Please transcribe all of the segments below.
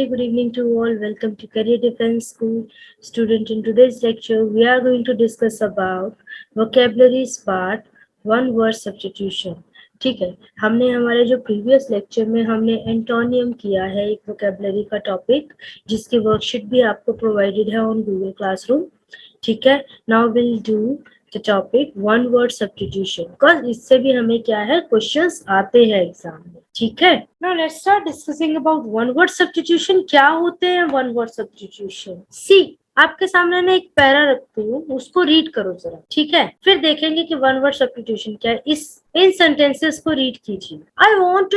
very good evening to all. Welcome to Career Defense School. Student, in today's lecture, we are going to discuss about vocabularies part, one word substitution. ठीक है, हमने हमारे जो previous lecture में हमने antonym किया है एक वोकेबलरी का टॉपिक, जिसकी वर्कशीट भी आपको प्रोवाइडेड है ऑन गूगल क्लासरूम. ठीक है, now will do the topic one word substitution, because इससे भी हमें क्या है क्वेश्चंस आते हैं एग्जाम में. ठीक है, now let's start discussing about one word substitution. क्या होते हैं वन वर्ड सब्स्टिट्यूशन? सी, आपके सामने ना एक पैरा रखती हूँ, उसको रीड करो जरा. ठीक है, फिर देखेंगे कि वन वर्ड सब्स्टिट्यूशन क्या है. इन सेंटेंसेस को रीड कीजिए. I went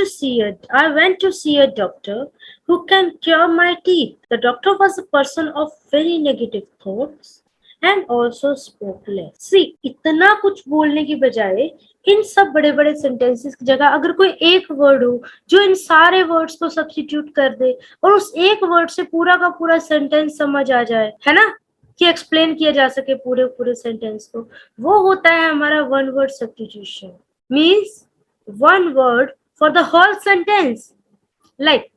to see a doctor who can cure my teeth. The doctor was a person of very negative thoughts and also spoke less. See, इतना कुछ बोलने की बजाय इन सब बड़े बड़े सेंटेंसेस की जगह अगर कोई एक वर्ड हो जो इन सारे वर्ड्स को सब्स्टिट्यूट कर दे और उस एक वर्ड से पूरा का पूरा सेंटेंस समझ आ जाए, है ना, कि एक्सप्लेन किया जा सके पूरे सेंटेंस को, वो होता है हमारा one word substitution. Means one word for the whole sentence. Like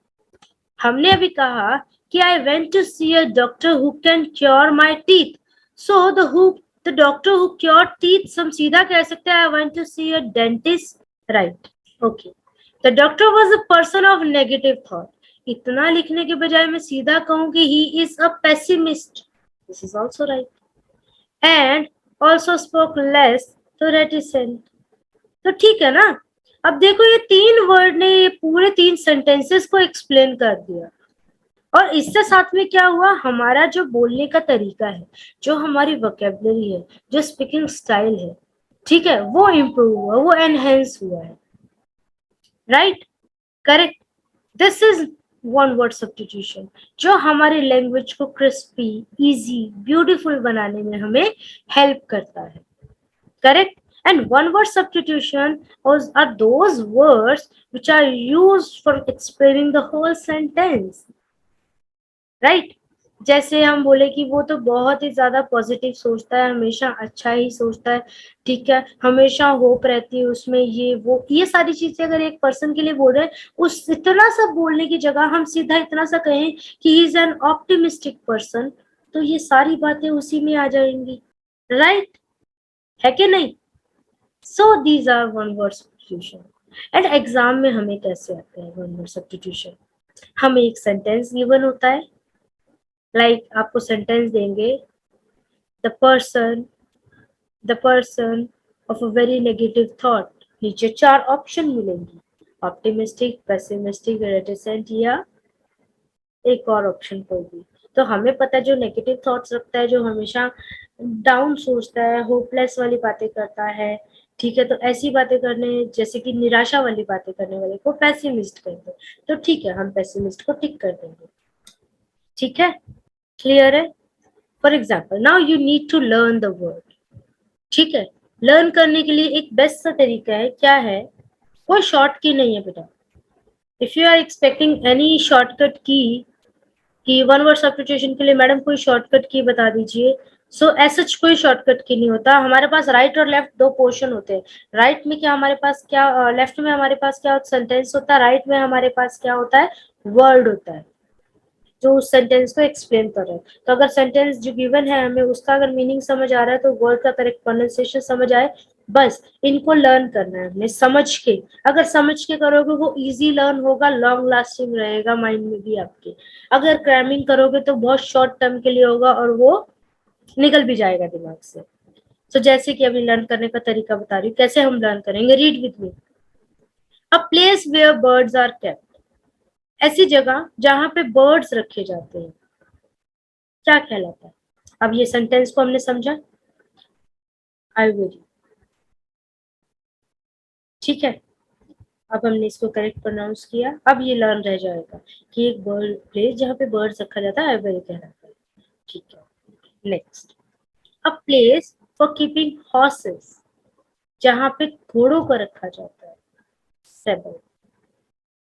हमने अभी कहा कि I went to see a doctor who can cure my teeth. So the doctor who cure teeth हम सीधा कह सकते हैं I went to see a dentist, right? Okay, the doctor was a person of negative thought. इतना लिखने के बजाय मैं सीधा कहूं कि he is a pessimist. This is also right. And also spoke less, तो रेटिसेंट. तो ठीक है ना. अब देखो, ये तीन वर्ड ने ये पूरे तीन सेंटेंसेस को एक्सप्लेन कर दिया, और इससे साथ में क्या हुआ, हमारा जो बोलने का तरीका है, जो हमारी वोकैबुलरी है, जो स्पीकिंग स्टाइल है, ठीक है, वो इम्प्रूव हुआ, वो एनहेंस हुआ है. Right, correct. This is one word substitution, जो हमारी लैंग्वेज को क्रिस्पी, इजी, ब्यूटीफुल बनाने में हमें हेल्प करता है. Correct? And one word substitution are those words which are used for explaining the whole sentence. Right? जैसे हम बोले कि वो तो बहुत ही ज्यादा पॉजिटिव सोचता है, हमेशा अच्छा ही सोचता है, ठीक है, हमेशा होप रहती है उसमें, ये सारी चीजें अगर एक पर्सन के लिए बोल रहे हैं, उस इतना सा बोलने की जगह हम सीधा इतना सा कहें कि he is an optimistic person, तो ये सारी बातें उसी में आ जाएंगी. राइट है कि नहीं? So these are one word substitution. And exam में हमें कैसे आते हैं वन वर्ड सब्स्टिट्यूशन? हमें एक सेंटेंस गिवन होता है, लाइक आपको सेंटेंस देंगे, the person of a very negative thought. नीचे चार ऑप्शन मिलेंगी, ऑप्टिमिस्टिक, पेसिमिस्टिक, रेटिसेंट, या एक और ऑप्शन कोई भी. तो हमें पता है जो नेगेटिव थॉट्स रखता है, जो हमेशा डाउन सोचता है, होपलेस वाली बातें करता है, ठीक है, तो ऐसी बातें करने, जैसे कि निराशा वाली बातें करने वाले को पेसिमिस्ट कहते हैं. तो ठीक है, हम पेसिमिस्ट को टिक कर देंगे. ठीक है, क्लियर है? For example, now you need to learn the word. ठीक है, लर्न करने के लिए एक बेस्ट सा तरीका है, क्या है? कोई शॉर्ट की नहीं है बेटा. If you are expecting any shortcut की कि वन वर्ड सब्स्टिट्यूशन के लिए मैडम कोई शॉर्टकट की बता दीजिए, सो ऐसा कोई शॉर्टकट की नहीं होता. हमारे पास राइट और लेफ्ट दो पोर्शन होते हैं. राइट में क्या हमारे पास क्या, लेफ्ट में हमारे पास क्या सेंटेंस होता है, राइट में हमारे पास क्या होता है, वर्ड होता है जो उस सेंटेंस को एक्सप्लेन कर रहा है. तो अगर सेंटेंस जो गिवन है हमें उसका अगर मीनिंग समझ आ रहा है, तो वर्ड का करेक्ट प्रोनाउंसिएशन समझ आए, बस इनको लर्न करना है हमें समझ के. अगर समझ के करोगे वो इजी लर्न होगा, लॉन्ग लास्टिंग रहेगा माइंड में भी आपके. अगर क्रैमिंग करोगे तो बहुत शॉर्ट टर्म के लिए होगा और वो निकल भी जाएगा दिमाग से. तो जैसे कि अभी लर्न करने का तरीका बता रही हूँ, कैसे हम लर्न करेंगे. Read with me. A place where birds are kept. ऐसी जगह जहां पे बर्ड्स रखे जाते हैं, क्या कहलाता है? अब ये सेंटेंस को हमने समझा, आइवरी. ठीक है, अब हमने इसको करेक्ट प्रोनाउंस किया. अब ये लर्न रह जाएगा कि एक बर्ड प्लेस जहाँ पे बर्ड्स रखा जाता है, आइवरी कहलाता है. ठीक है, next, a place for keeping horses. जहाँ पे घोड़ों को रखा जाता है, stable,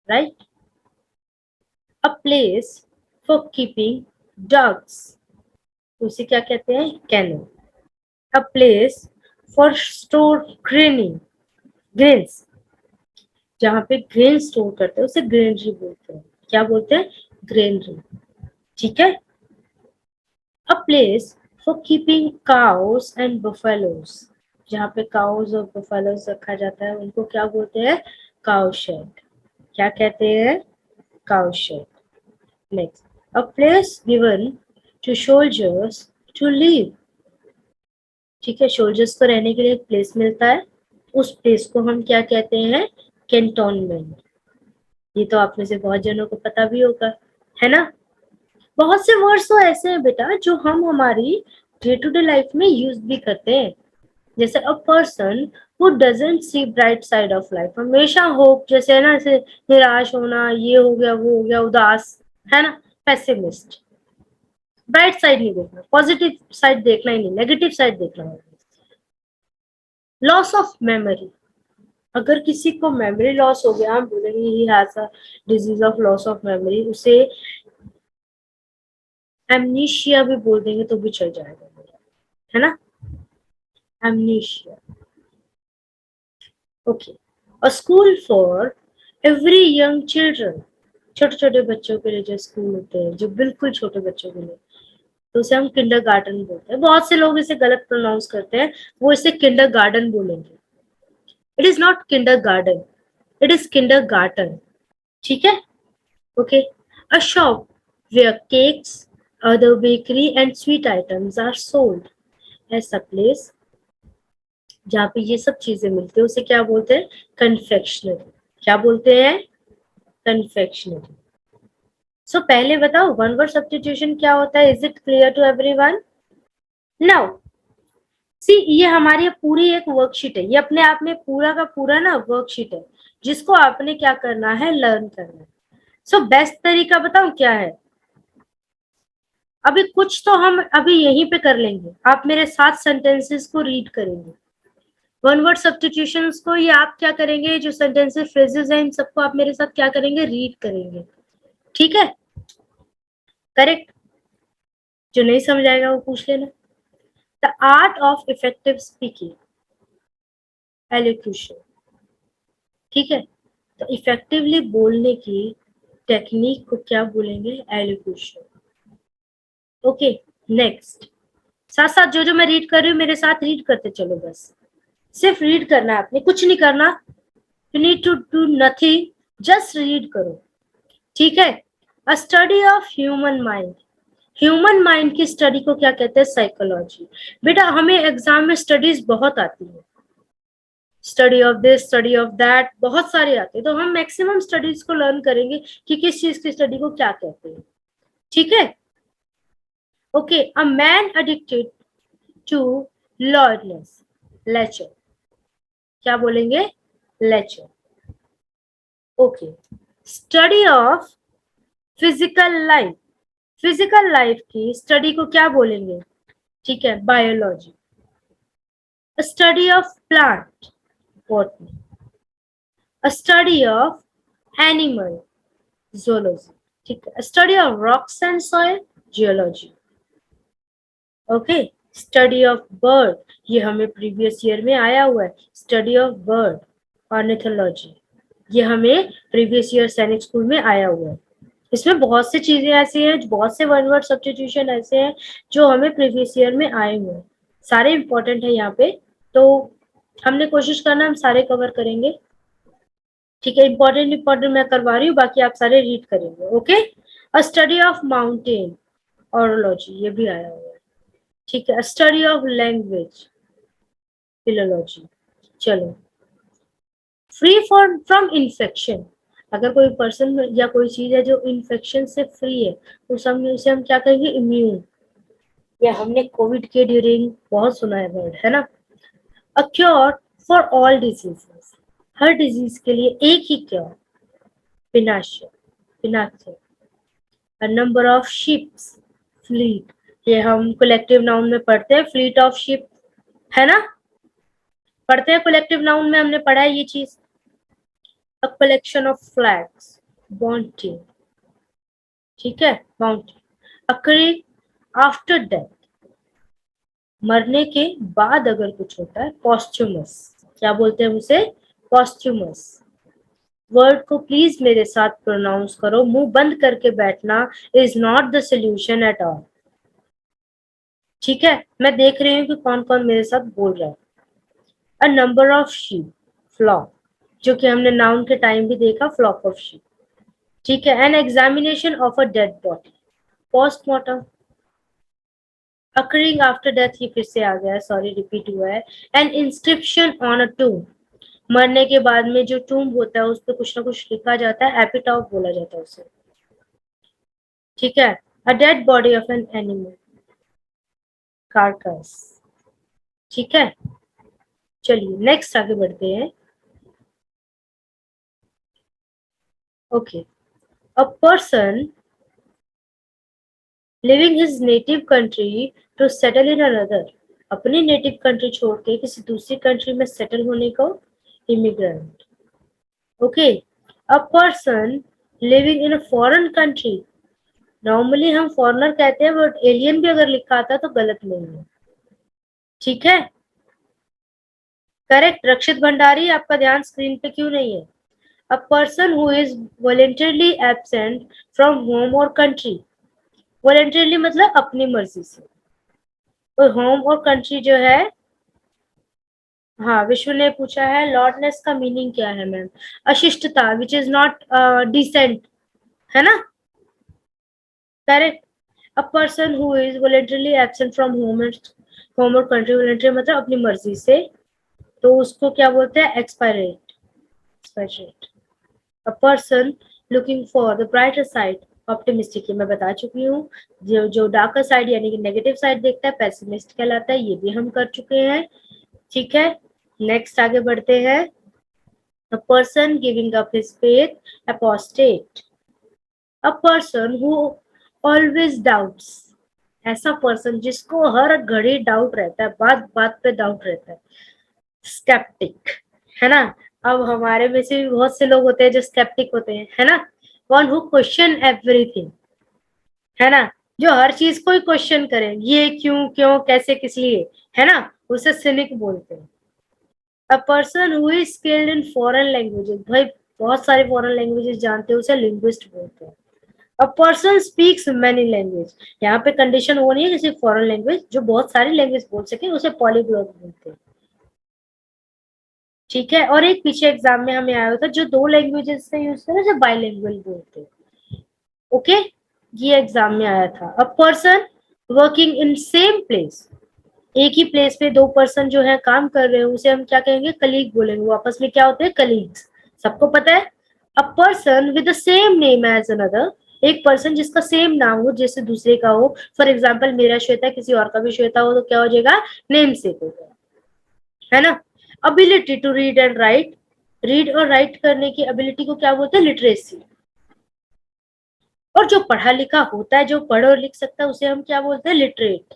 right. A place for keeping dogs, उसे क्या कहते हैं, kennel. A place for store grains, जहाँ पे ग्रेन स्टोर करते हैं उसे ग्रेनरी बोलते हैं. क्या बोलते हैं? ग्रेनरी, ठीक है। अ place for keeping cows and buffaloes, जहाँ पे काउस और बफेलोज रखा जाता है उनको क्या बोलते हैं? Cow shed. क्या कहते हैं? Cow shed. Next, a place given to soldiers to live, ठीक है, सोल्जर्स को रहने के लिए एक प्लेस मिलता है, उस प्लेस को हम क्या कहते हैं? कैंटोनमेंट। ये तो आप में से बहुत जनों को पता भी होगा, है ना। बहुत से वर्ड्स तो ऐसे हैं बेटा जो हम हमारी डे टू डे लाइफ में यूज भी करते हैं, जैसे अ person who doesn't see bright side of life, हमेशा होप, जैसे है ना, ऐसे निराश होना, ये हो गया वो हो गया, उदास, है ना, पेसिमिस्ट। ब्राइट साइड नहीं देखना, पॉजिटिव साइड देखना ही नहीं, नेगेटिव साइड देखना है। लॉस ऑफ मेमोरी, अगर किसी को मेमोरी लॉस हो गया, हम बोलेंगे he has a disease of loss of memory, उसे एमनीशिया भी बोल देंगे तो भी चल जाएगा, है ना, amnesia. Okay, a school for every young children, छोटे छोटे बच्चों के लिए जो स्कूल होते हैं, जो बिल्कुल छोटे बच्चों के लिए, तो उसे हम किंडर गार्डन बोलते हैं। बहुत से लोग इसे गलत प्रोनाउंस करते हैं, वो इसे किंडर गार्डन बोलेंगे। It is not kindergarten, it is kindergarten, ठीक है। Okay, a shop where cakes, other bakery and sweet items are sold, ऐसा प्लेस जहाँ पे ये सब चीजें मिलती है उसे क्या बोलते हैं? कन्फेक्शनरी। क्या बोलते हैं? कन्फेक्शनरी। सो पहले बताओ वन वर्ड सब्स्टिट्यूशन क्या होता है? Is it clear to everyone? Now see, ये हमारी पूरी एक वर्कशीट है, ये अपने आप में पूरा का पूरा ना वर्कशीट है, जिसको आपने क्या करना है? लर्न करना है। सो बेस्ट तरीका बताऊं क्या है? अभी कुछ तो हम अभी यहीं पे कर लेंगे, आप मेरे साथ सेंटेंसेस को रीड करेंगे, वन वर्ड सब्स्टिट्यूशंस को, ये आप क्या करेंगे? जो सेंटेंसेस फ्रेजेस हैं इन सबको आप मेरे साथ क्या करेंगे? रीड करेंगे, ठीक है, करेक्ट। जो नहीं समझ आएगा वो पूछ लेना। The art of effective speaking, elocution, ठीक है। तो इफेक्टिवली बोलने की टेक्निक को क्या बोलेंगे? एलोक्यूशन। ओके, नेक्स्ट, साथ साथ जो जो मैं रीड कर रही हूँ मेरे साथ रीड करते चलो, बस सिर्फ रीड करना है, आपने कुछ नहीं करना, you need to do nothing, just read करो, ठीक है। A study of human mind, human mind की स्टडी को क्या कहते हैं? साइकोलॉजी। बेटा हमें एग्जाम में स्टडीज बहुत आती है, study of this, study of that, बहुत सारे आते हैं, तो हम मैक्सिमम स्टडीज को लर्न करेंगे कि किस चीज की स्टडी को क्या कहते हैं, ठीक है। Okay, a man addicted to lewdness, lecher, क्या बोलेंगे? Lecher. Okay, study of physical life, physical life की स्टडी को क्या बोलेंगे? ठीक है, biology. Study of plant, botany. A study of animal, zoology, ठीक है। Study of rocks and soil, geology. Okay, study of bird, ये हमें प्रीवियस ईयर में आया हुआ है, स्टडी ऑफ बर्ड, ऑर्निथोलॉजी, ये हमें प्रीवियस ईयर सैनिक स्कूल में आया हुआ है। इसमें बहुत सी चीजें ऐसी हैं, बहुत से वन वर्ड सब्स्टिट्यूशन ऐसे हैं जो हमें प्रीवियस ईयर में आए हुए हैं, सारे इंपॉर्टेंट है यहाँ पे, तो हमने कोशिश करना हम सारे कवर करेंगे, ठीक है। इंपॉर्टेंट इंपॉर्टेंट मैं करवा रही हूँ, बाकी आप सारे रीड करेंगे, okay. A study of mountain, orology, ये भी आया हुआ है, ठीक है। Study of language, philology. चलो, फ्री फ्रॉम इन्फेक्शन, अगर कोई पर्सन या कोई चीज है जो इन्फेक्शन से फ्री है तो उसे हम क्या कहेंगे? इम्यून। या हमने कोविड के ड्यूरिंग बहुत सुना है वर्ड, है ना। A cure for all diseases, her disease के लिए एक ही cure, पिनाशिया, पिनाक्सिया। A number of ships, fleet, ये हम कलेक्टिव नाउन में पढ़ते हैं, फ्लीट ऑफ शिप, है ना, पढ़ते हैं कलेक्टिव नाउन में, हमने पढ़ा है ये चीज। अ कलेक्शन ऑफ फ्लैग्स, बॉन्टिंग, ठीक है, बाउंटी। अकरिंग आफ्टर डेथ, मरने के बाद अगर कुछ होता है, पॉस्ट्यूमस, क्या बोलते हैं उसे? पॉस्ट्यूमस। वर्ड को प्लीज मेरे साथ प्रोनाउंस करो, मुंह बंद करके बैठना is not the solution at all. ठीक है, मैं देख रही हूँ कि कौन कौन मेरे साथ बोल रहा है। A number of sheep, flock, जो कि हमने नाउन के टाइम भी देखा, फ्लॉक ऑफ शीप। ठीक है, an examination of a dead body, postmortem. Occurring after death, ये फिर से आ गया है, सॉरी रिपीट हुआ है। एन इंस्क्रिप्शन ऑन अ टूम, मरने के बाद में जो टूम होता है उस पर कुछ ना कुछ लिखा जाता है, एपिटॉफ बोला जाता है उसे। ठीक है, a dead body of an animal, carcass. ठीक है, चलिए नेक्स्ट आगे बढ़ते हैं। Okay, a person living his native country to settle in another, अपनी नेटिव कंट्री छोड़ के किसी दूसरी कंट्री में सेटल होने को immigrant. Okay, a person living in a foreign country, normally हम फॉरेनर कहते हैं बट एलियन भी अगर लिखा आता तो गलत नहीं है। ठीक है, करेक्ट। रक्षित भंडारी, आपका ध्यान स्क्रीन पे क्यों नहीं है? A person who is voluntarily absent from home और कंट्री, वॉलेंटरली मतलब अपनी मर्जी से, और होम और कंट्री जो है, हाँ विश्व ने पूछा है लॉर्डनेस का मीनिंग क्या है मैम? अशिष्टता, विच इज नॉट डिसेंट, है ना? Correct. A person who is voluntarily absent from home और कंट्री, वॉलेंटरी मतलब अपनी मर्जी से, तो उसको क्या बोलते हैं? Expatriate, expatriate. A person looking for the brighter side, optimistic, ये मैं बता चुकी हूँ। जो डार्कर साइड यानी कि नेगेटिव साइड देखता है पेसिमिस्ट कहलाता है, ये भी हम कर चुके हैं। ठीक है, नेक्स्ट आगे बढ़ते हैं। A person giving up his faith, apostate. A person who always doubts, ऐसा पर्सन जिसको हर घड़ी डाउट रहता है, बात बात पे डाउट रहता है, स्केप्टिक, है ना? अब हमारे में से भी बहुत से लोग होते हैं जो स्केप्टिक होते हैं, है ना? वन हु क्वेश्चन एवरीथिंग, है ना? जो हर चीज को ही क्वेश्चन करे, ये क्यों, क्यों, कैसे, किस लिए, है ना? उसे सिनिक बोलते हैं। अ person who is skilled in foreign languages, भाई बहुत सारे फॉरेन लैंग्वेजेस जानते हैं, उसे लिंग्विस्ट बोलते हैं। A person speaks many language, यहाँ पे कंडीशन वो नहीं है किसी फॉरेन लैंग्वेज, जो बहुत सारी लैंग्वेज बोल सके उसे पॉलीग्लॉट बोलते हैं। ठीक है, और एक पीछे एग्जाम में हमें आया था जो दो लैंग्वेजेस से यूज करे उसे बाइलिंगुअल बोलते हैं। ओके, ये एग्जाम में आया था। A person working in same place, एक ही प्लेस पे दो पर्सन जो है काम कर रहे हैं उसे हम क्या कहेंगे? कलीग बोलेंगे, वो आपस में क्या होते हैं? कलीग्स, सबको पता है। A person with the same name as another, एक पर्सन जिसका सेम नाम हो जैसे दूसरे का हो, फॉर एग्जाम्पल मेरा श्वेता किसी और का भी श्वेता हो तो क्या हो जाएगा? नेम से हो गया, है ना? Ability to read and write, read और राइट करने की एबिलिटी को क्या बोलते हैं? लिटरेसी। और जो पढ़ा लिखा होता है, जो पढ़ और लिख सकता है, उसे हम क्या बोलते हैं? लिटरेट।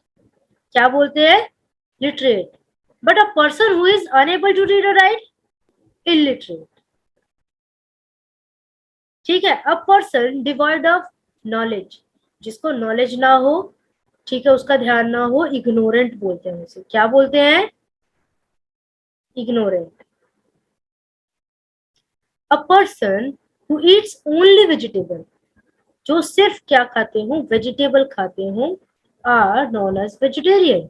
क्या बोलते हैं? Literate. But a person who is unable to read और राइट, इलिटरेट। ठीक है, a person devoid of knowledge, जिसको नॉलेज ना हो, ठीक है, उसका ध्यान ना हो, इग्नोरेंट बोलते हैं उसे। क्या बोलते हैं? Ignorant. A person who Yeats only vegetable, जो सिर्फ क्या खाते हो? वेजिटेबल खाते हो, आर नॉन एज वेजिटेरियन।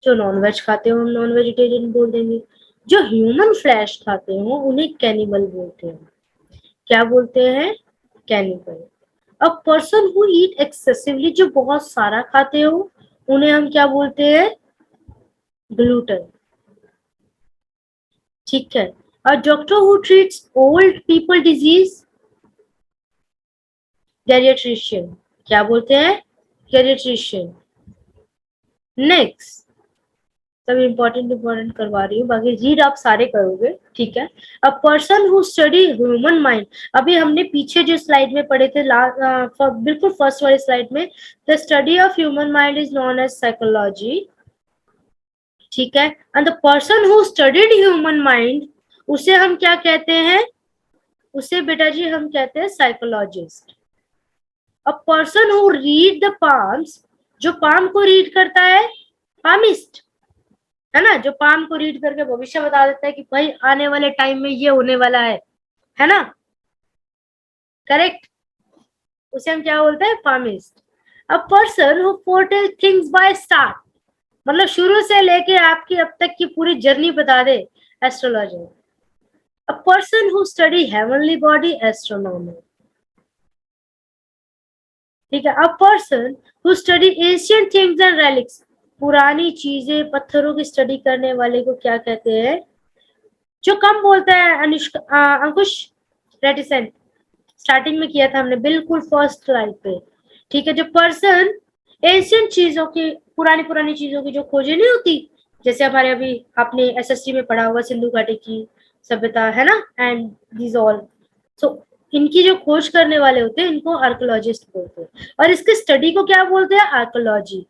जो नॉन वेज खाते हो हम नॉन वेजिटेरियन बोल देंगे। जो ह्यूमन फ्लैश खाते हो उन्हें कैनिबल बोलते हैं। क्या बोलते हैं? Cannibal. A person who eat excessively, जो बहुत सारा खाते हो उन्हें हम क्या बोलते हैं? ग्लूटन। ठीक है, a doctor who treats old people disease, geriatrician. क्या बोलते हैं? गैरिएट्रिशियन। नेक्स्ट, सब इंपॉर्टेंट करवा रही हूँ, बाकी रीड आप सारे करोगे। ठीक है, a person who study human mind, अभी हमने पीछे जो स्लाइड में पढ़े थे बिल्कुल फर्स्ट वाली स्लाइड में, the study of human mind is known as psychology. ठीक है, and the person who studied human mind, उसे हम क्या कहते हैं? उसे बेटा जी हम कहते हैं psychologist. A person who read the palms, जो पाम को रीड करता है, पामिस्ट, है ना? जो पाम को रीड करके भविष्य बता देता है कि भाई आने वाले टाइम में ये होने वाला है, है ना, करेक्ट। उसे हम क्या बोलते हैं, palmist. A person who foretell things by start, मतलब शुरू से लेके आपकी अब तक की पूरी जर्नी बता दे, astrologer. A person who study heavenly body, astronomer. ठीक है। A person who study ancient things and relics, पुरानी चीजें पत्थरों की स्टडी करने वाले को क्या कहते हैं? जो कम बोलता है अंकुश, रेटिसेंट, स्टार्टिंग में किया था हमने बिल्कुल फर्स्ट लाइन पे। ठीक है। जो पर्सन एशियंट चीजों की, पुरानी पुरानी चीजों की जो खोजें नहीं होती, जैसे हमारे अभी आपने एसएसटी में पढ़ा होगा सिंधु घाटी की सभ्यता, है ना, एंड दीज ऑल, सो इनकी जो खोज करने वाले होते हैं इनको आर्कोलॉजिस्ट बोलते हैं, और इसके स्टडी को क्या बोलते हैं? Archaeology.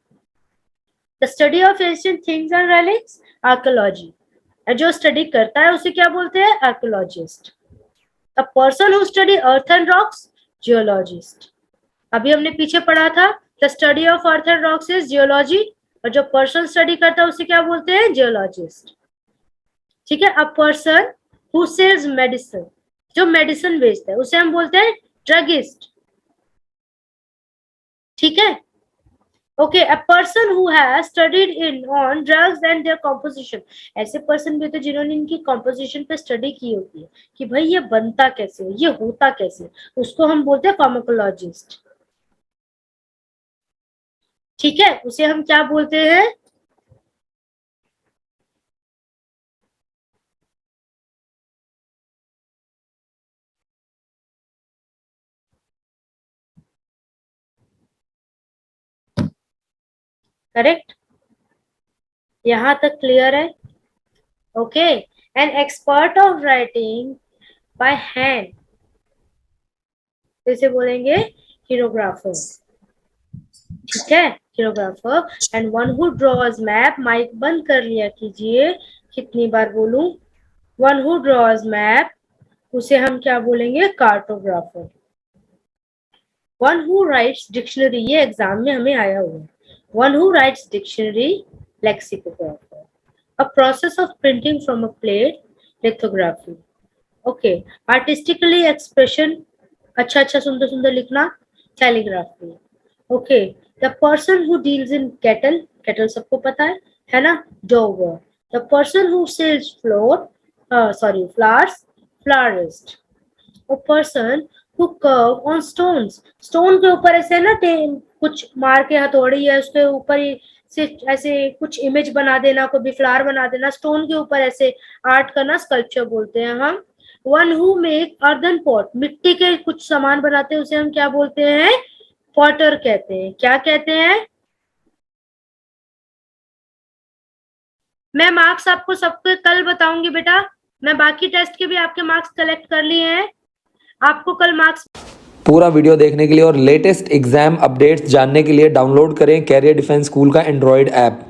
The study of ancient things and relics, archaeology. जो स्टडी करता है उसे क्या बोलते हैं? Archaeologist. A person who study earth and rocks, geologist. अभी हमने पीछे पढ़ा था the study of earth and rocks is geology, और जो पर्सन स्टडी करता है उसे क्या बोलते हैं? जियोलॉजिस्ट। ठीक है। A person who sells medicine, जो मेडिसिन बेचता है उसे हम बोलते हैं ड्रगिस्ट। ठीक है। Okay. A person who has studied in on drugs and their composition, ऐसे पर्सन भी होते हैं जिन्होंने इनकी कॉम्पोजिशन पे स्टडी की होती है कि भाई ये बनता कैसे, ये होता कैसे, उसको हम बोलते हैं फार्माकोलॉजिस्ट। ठीक है। उसे हम क्या बोलते हैं? करेक्ट। यहां तक क्लियर है? Okay. An expert of writing by hand, इसे बोलेंगे कीरोग्राफर। ठीक है, chirographer. And one who draws map, mike बंद कर लिया कीजिए, कितनी बार बोलूं? वन हु ड्रॉज मैप, उसे हम क्या बोलेंगे? Cartographer. One who rights dictionary, ये एग्जाम में हमें आया हुआ है। One who rights dictionary, lexicographer. A process of printing from a plate, lithography. Okay. Artistically expression, अच्छा अच्छा सुंदर सुंदर लिखना, calligraphy. Okay. The person who deals in cattle, cattle सबको पता है ना, dover. The person who sells flowers, florist. A person who curve on stones, stone के ऊपर ऐसे ना कुछ मार के हथौड़ी है उसके ऊपर ही से ऐसे कुछ इमेज बना देना, कोई भी फ्लावर बना देना, स्टोन के ऊपर ऐसे आर्ट करना, स्कल्पचर बोलते हैं हम। One who make earthen pot, मिट्टी के कुछ सामान बनाते हैं, उसे हम क्या बोलते हैं? पॉटर कहते हैं। क्या कहते हैं? मैं मार्क्स आपको सबके कल बताऊंगी बेटा, मैं बाकी टेस्ट के भी आपके मार्क्स कलेक्ट कर लिए हैं, आपको कल मार्क्स। पूरा वीडियो देखने के लिए और लेटेस्ट एग्जाम अपडेट्स जानने के लिए डाउनलोड करें कैरियर डिफेंस स्कूल का एंड्रॉयड ऐप।